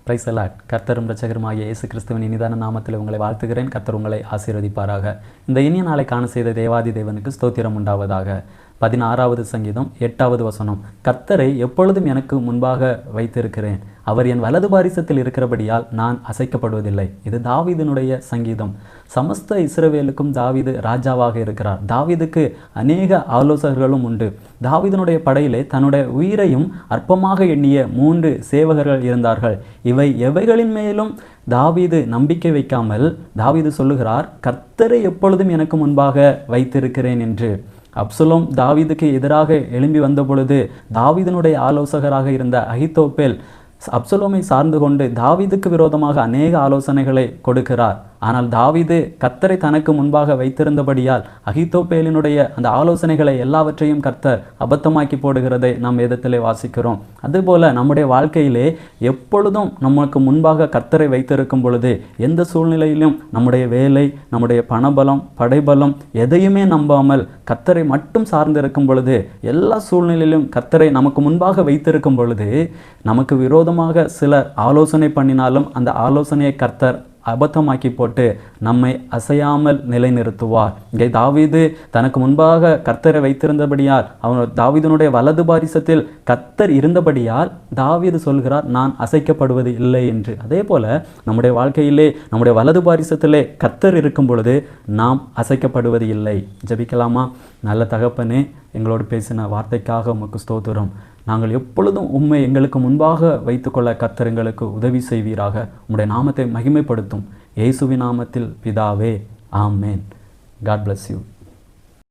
Praise the Lord. கர்த்தரும் இரட்சகருமாகிய இயேசு கிறிஸ்துவின் இனிதான நாமத்தில் உங்களை வாழ்த்துகிறேன். கர்த்தர் உங்களை ஆசீர்வதிப்பாராக. இந்த இனிய நாளை காண செய்த தேவாதி தேவனுக்கு ஸ்தோத்திரம் உண்டாவதாக. 16வது சங்கீதம் 8வது வசனம். கர்த்தரை எப்பொழுதும் எனக்கு முன்பாக வைத்திருக்கிறேன், அவர் என் வலது பாரிசத்தில் இருக்கிறபடியால் நான் அசைக்கப்படுவதில்லை. இது தாவீதினுடைய சங்கீதம். சமஸ்த இஸ்ரவேலுக்கும் தாவீது ராஜாவாக இருக்கிறார். தாவீதுக்கு அநேக ஆலோசகர்களும் உண்டு. தாவீதினுடைய படையிலே தன்னுடைய உயிரையும் அற்பமாக எண்ணிய 3 சேவகர்கள் இருந்தார்கள். இவை எவைகளின் மேலும் தாவீது நம்பிக்கை வைக்காமல் தாவீது சொல்லுகிறார், கர்த்தரை எப்பொழுதும் எனக்கு முன்பாக வைத்திருக்கிறேன் என்று. அப்சலோம் தாவீதுக்கு எதிராக எழும்பி வந்த பொழுது தாவீதினுடைய ஆலோசகராக இருந்த அகித்தோப்பேல் அப்சலோமை சார்ந்து கொண்டு தாவீதுக்கு விரோதமாக அநேக ஆலோசனைகளை கொடுக்கிறார். ஆனால் தாவீது கர்த்தரை தனக்கு முன்பாக வைத்திருந்தபடியால் அகித்தோப்பேலினுடைய அந்த ஆலோசனைகளை எல்லாவற்றையும் கர்த்தர் அபத்தமாக்கி போடுகிறதை நாம் வேதத்திலே வாசிக்கிறோம். அதுபோல நம்முடைய வாழ்க்கையிலே எப்பொழுதும் நமக்கு முன்பாக கர்த்தரை வைத்திருக்கும் பொழுது எந்த சூழ்நிலையிலும் நம்முடைய வேலை, நம்முடைய பணபலம், படைபலம் எதையுமே நம்பாமல் கர்த்தரை மட்டும் சார்ந்திருக்கும் பொழுது, எல்லா சூழ்நிலையிலும் கர்த்தரை நமக்கு முன்பாக வைத்திருக்கும் பொழுது நமக்கு விரோதமாக சிலர் ஆலோசனை பண்ணினாலும் அந்த ஆலோசனையை கர்த்தர் அபத்தமாக்கி போட்டு நம்மை அசையாமல் நிலைநிறுத்துவார். இங்கே தாவீது தனக்கு முன்பாக கர்த்தரை வைத்திருந்தபடியால், அவன் தாவீதினுடைய வலது பாரிசத்தில் கர்த்தர் இருந்தபடியால் தாவீது சொல்கிறார், நான் அசைக்கப்படுவது இல்லை என்று. அதே போல நம்முடைய வாழ்க்கையிலே நம்முடைய வலது பாரிசத்திலே கர்த்தர் இருக்கும் பொழுது நாம் அசைக்கப்படுவது இல்லை. ஜெபிக்கலாமா? நல்ல தகப்பனே, எங்களோடு பேசின வார்த்தைக்காக உமக்கு ஸ்தோத்திரம். நாங்கள் எப்பொழுதும் உம்மை எங்களுக்கு முன்பாக வைத்துக்கொள்ள கர்த்தர் எங்களுக்கு உதவி செய்வீராக. உம்முடைய நாமத்தை மகிமைப்படுத்தும். இயேசுவின் நாமத்தில் பிதாவே, ஆமேன். God bless you.